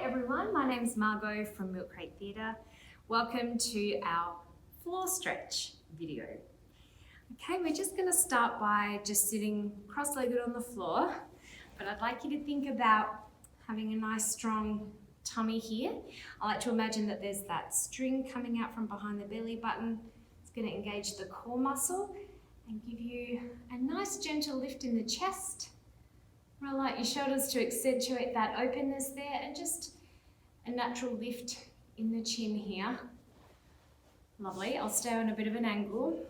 everyone, my name's Margot from Milk Crate Theatre. Welcome to our floor stretch video. Okay, we're just going to start by just sitting cross-legged on the floor, but I'd like you to think about having a nice strong tummy here. I like to imagine that there's that string coming out from behind the belly button. It's going to engage the core muscle and give you a nice gentle lift in the chest. Roll out your shoulders to accentuate that openness there, and just a natural lift in the chin here. Lovely. I'll stay on a bit of an angle.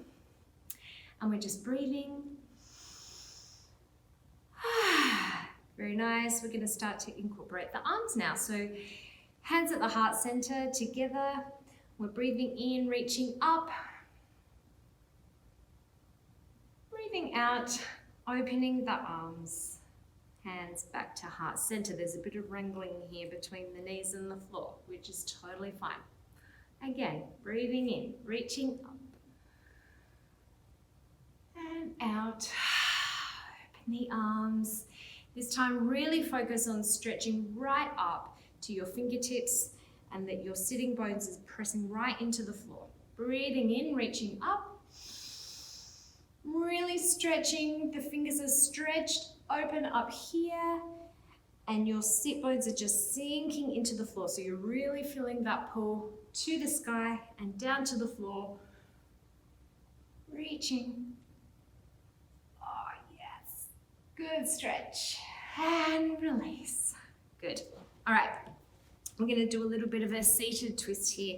And we're just breathing. Very nice. We're going to start to incorporate the arms now. So hands at the heart center together. We're breathing in, reaching up. Breathing out, opening the arms. Hands back to heart center. There's a bit of wrangling here between the knees and the floor, which is totally fine. Again, breathing in, reaching up and out. Open the arms. This time really focus on stretching right up to your fingertips and that your sitting bones is pressing right into the floor. Breathing in, reaching up. Really stretching, the fingers are stretched, open up here, and your sit bones are just sinking into the floor. So you're really feeling that pull to the sky and down to the floor. Reaching. Oh, yes. Good stretch. And release. Good. All right. I'm going to do a little bit of a seated twist here.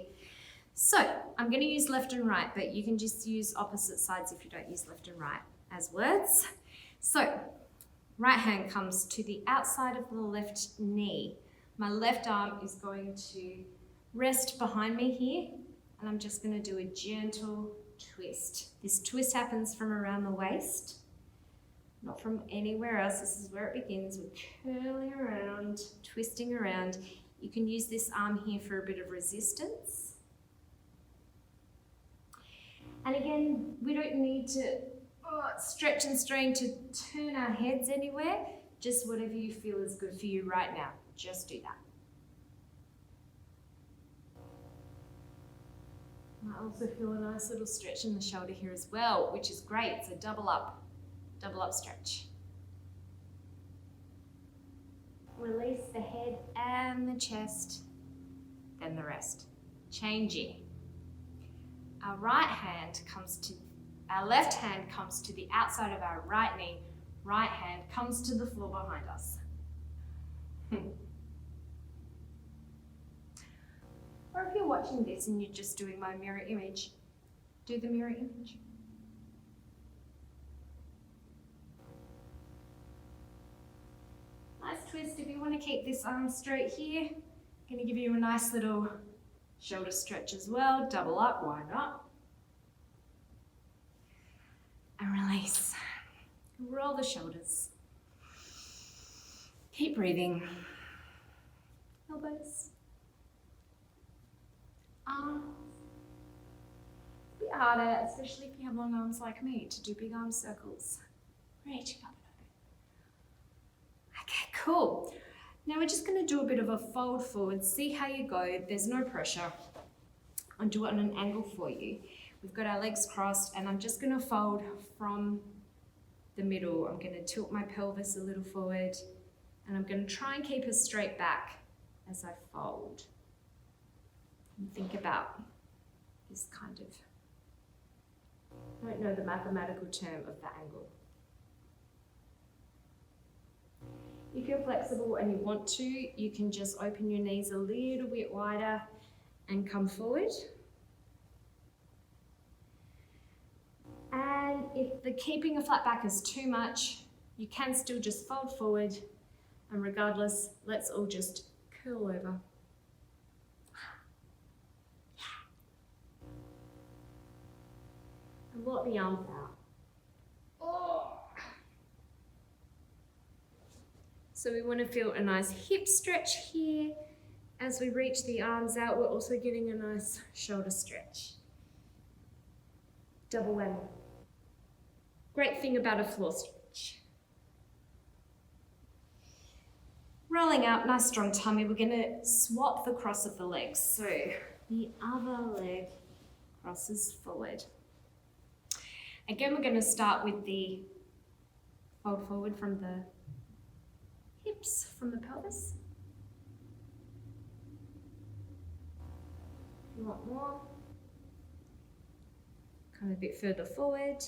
So I'm going to use left and right, but you can just use opposite sides if you don't use left and right as words. So right hand comes to the outside of the left knee. My left arm is going to rest behind me here, and I'm just going to do a gentle twist. This twist happens from around the waist, not from anywhere else. This is where it begins. We're curling around, twisting around. You can use this arm here for a bit of resistance. And again, we don't need to stretch and strain to turn our heads anywhere. Just whatever you feel is good for you right now. Just do that. I also feel a nice little stretch in the shoulder here as well, which is great. So double up stretch. Release the head and the chest, then the rest. Changing. Our left hand comes to the outside of our right knee. Right hand comes to the floor behind us. Or if you're watching this and you're just doing my mirror image, do the mirror image. Nice twist. If you want to keep this arm straight here, I'm going to give you a nice little shoulder stretch as well. Double up, why not? And release. Roll the shoulders. Keep breathing. Elbows. Arms. It's a bit harder, especially if you have long arms like me, to do big arm circles. Reaching up and open. Okay, cool. Now we're just going to do a bit of a fold forward. See how you go. There's no pressure. I'll do it on an angle for you. We've got our legs crossed, and I'm just going to fold from the middle. I'm going to tilt my pelvis a little forward, and I'm going to try and keep a straight back as I fold. And think about this kind of, I don't know the mathematical term of the angle. If you're flexible and you want to, you can just open your knees a little bit wider and come forward. And if the keeping a flat back is too much, you can still just fold forward, and regardless, let's all just curl over. And let the arms out. Oh. So we want to feel a nice hip stretch here. As we reach the arms out, we're also getting a nice shoulder stretch. Double whammy. Great thing about a floor stretch. Rolling out, nice strong tummy. We're gonna swap the cross of the legs. So the other leg crosses forward. Again, we're gonna start with the fold forward from the hips, from the pelvis. If you want more, come a bit further forward.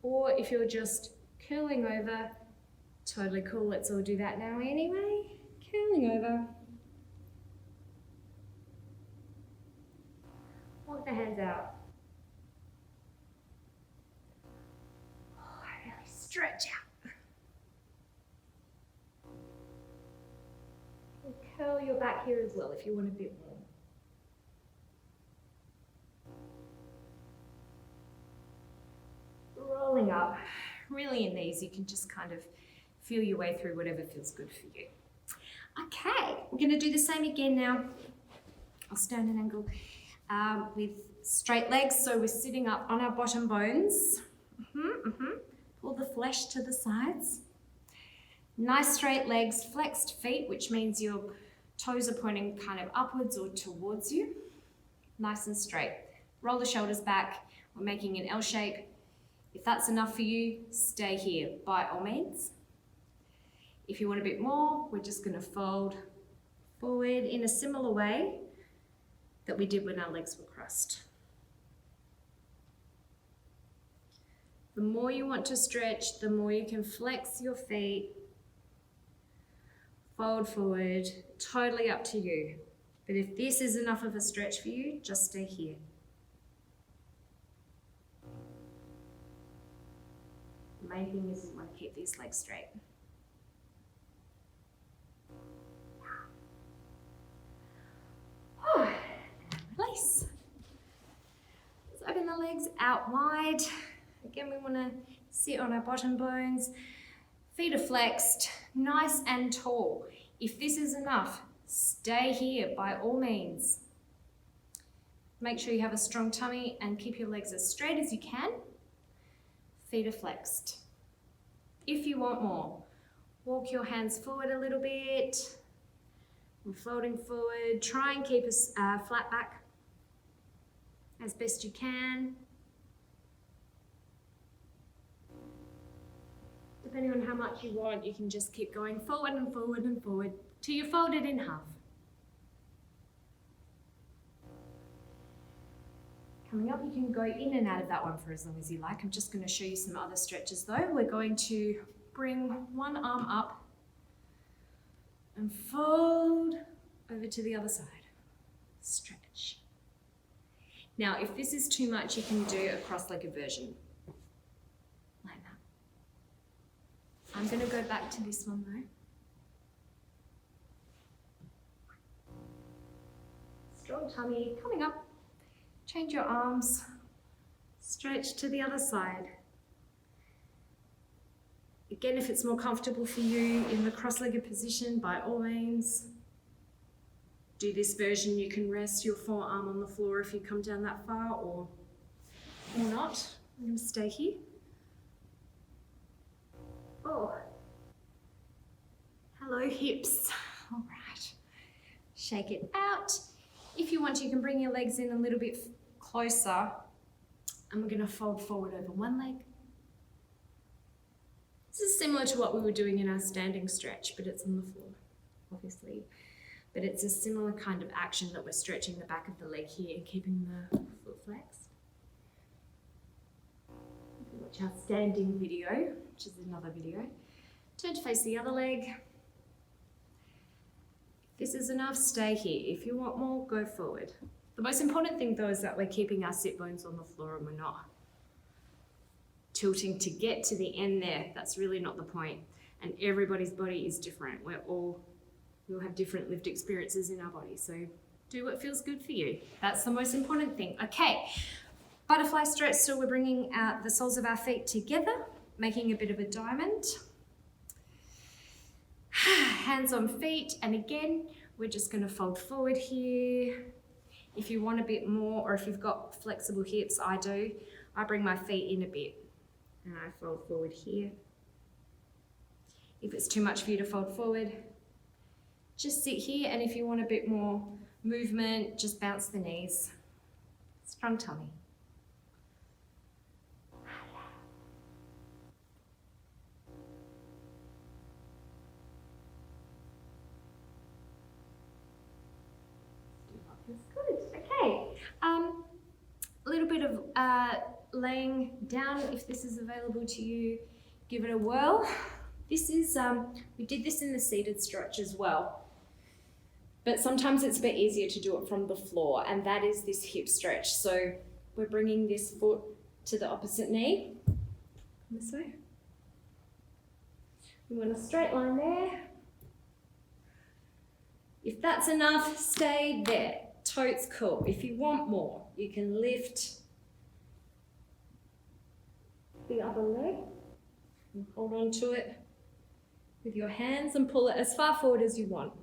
Or if you're just curling over, totally cool, let's all do that now anyway. Curling over. Walk the hands out. Oh, really stretch out. And curl your back here as well if you want a bit more. Rolling up. Really in these, you can just kind of feel your way through whatever feels good for you. Okay, we're going to do the same again now. I'll stand an angle with straight legs. So we're sitting up on our bottom bones. Pull the flesh to the sides. Nice straight legs, flexed feet, which means your toes are pointing kind of upwards or towards you. Nice and straight. Roll the shoulders back. We're making an L shape. If that's enough for you, stay here by all means. If you want a bit more, we're just going to fold forward in a similar way that we did when our legs were crossed. The more you want to stretch, the more you can flex your feet, fold forward, totally up to you. But if this is enough of a stretch for you, just stay here. The main thing is you want to keep these legs straight. Release. Let's open the legs out wide. Again, we want to sit on our bottom bones. Feet are flexed, nice and tall. If this is enough, stay here by all means. Make sure you have a strong tummy and keep your legs as straight as you can. Feet are flexed. If you want more, walk your hands forward a little bit. We're folding forward. Try and keep a flat back as best you can. Depending on how much you want, you can just keep going forward and forward and forward till you fold it in half. Coming up, you can go in and out of that one for as long as you like. I'm just going to show you some other stretches though. We're going to bring one arm up and fold over to the other side. Stretch. Now, if this is too much, you can do a cross-legged version. Like that. I'm going to go back to this one though. Strong tummy, coming up. Change your arms, stretch to the other side. Again, if it's more comfortable for you in the cross-legged position, by all means, do this version. You can rest your forearm on the floor if you come down that far, or not. I'm going to stay here. Oh, hello hips. All right, shake it out. If you want to, you can bring your legs in a little bit closer, and we're going to fold forward over one leg. This is similar to what we were doing in our standing stretch, but it's on the floor, obviously. But it's a similar kind of action that we're stretching the back of the leg here, keeping the foot flexed. You can watch our standing video, which is another video. Turn to face the other leg. If this is enough, stay here. If you want more, go forward. The most important thing though is that we're keeping our sit bones on the floor and we're not tilting to get to the end there. That's really not the point. And everybody's body is different. We all have different lived experiences in our body. So do what feels good for you. That's the most important thing. Okay, butterfly stretch. So we're bringing out the soles of our feet together, making a bit of a diamond. Hands on feet. And again, we're just going to fold forward here. If you want a bit more, or if you've got flexible hips, I do. I bring my feet in a bit and I fold forward here. If it's too much for you to fold forward, just sit here, and if you want a bit more movement, just bounce the knees. Strong tummy. Good. Okay. A little bit of laying down, if this is available to you, give it a whirl. This is, we did this in the seated stretch as well, but sometimes it's a bit easier to do it from the floor, and that is this hip stretch. So we're bringing this foot to the opposite knee, this way. We want a straight line there. If that's enough, stay there. Totes cool. If you want more, you can lift the other leg and hold on to it with your hands and pull it as far forward as you want.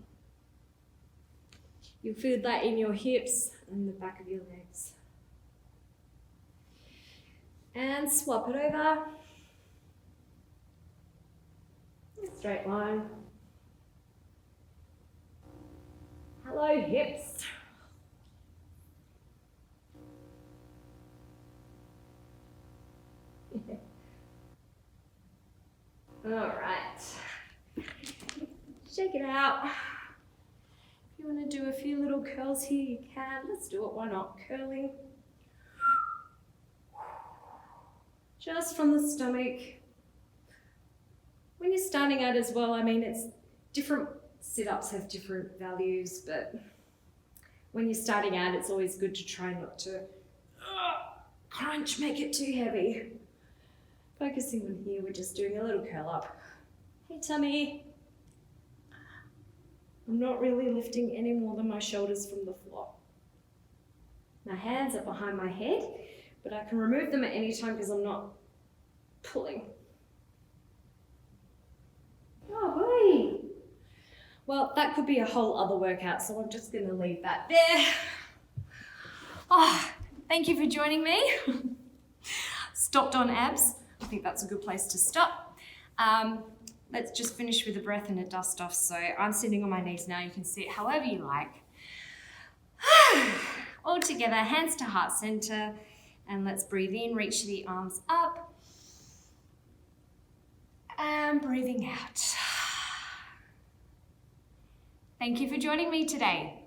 You'll feel that in your hips and the back of your legs. And swap it over. Straight line. Hello, hips. All right. Shake it out. If you want to do a few little curls here, you can. Let's do it. Why not? Curling. Just from the stomach. When you're starting out as well, I mean, it's different sit-ups have different values, but when you're starting out, it's always good to try not to crunch, make it too heavy. Focusing on here, we're just doing a little curl up. Hey, tummy. I'm not really lifting any more than my shoulders from the floor. My hands are behind my head, but I can remove them at any time because I'm not pulling. Oh boy. Well, that could be a whole other workout, so I'm just gonna leave that there. Oh, thank you for joining me. Stopped on abs. I think that's a good place to stop. Let's just finish with a breath and a dust off. So I'm sitting on my knees now. You can sit however you like. All together, hands to heart center. And let's breathe in, reach the arms up. And breathing out. Thank you for joining me today.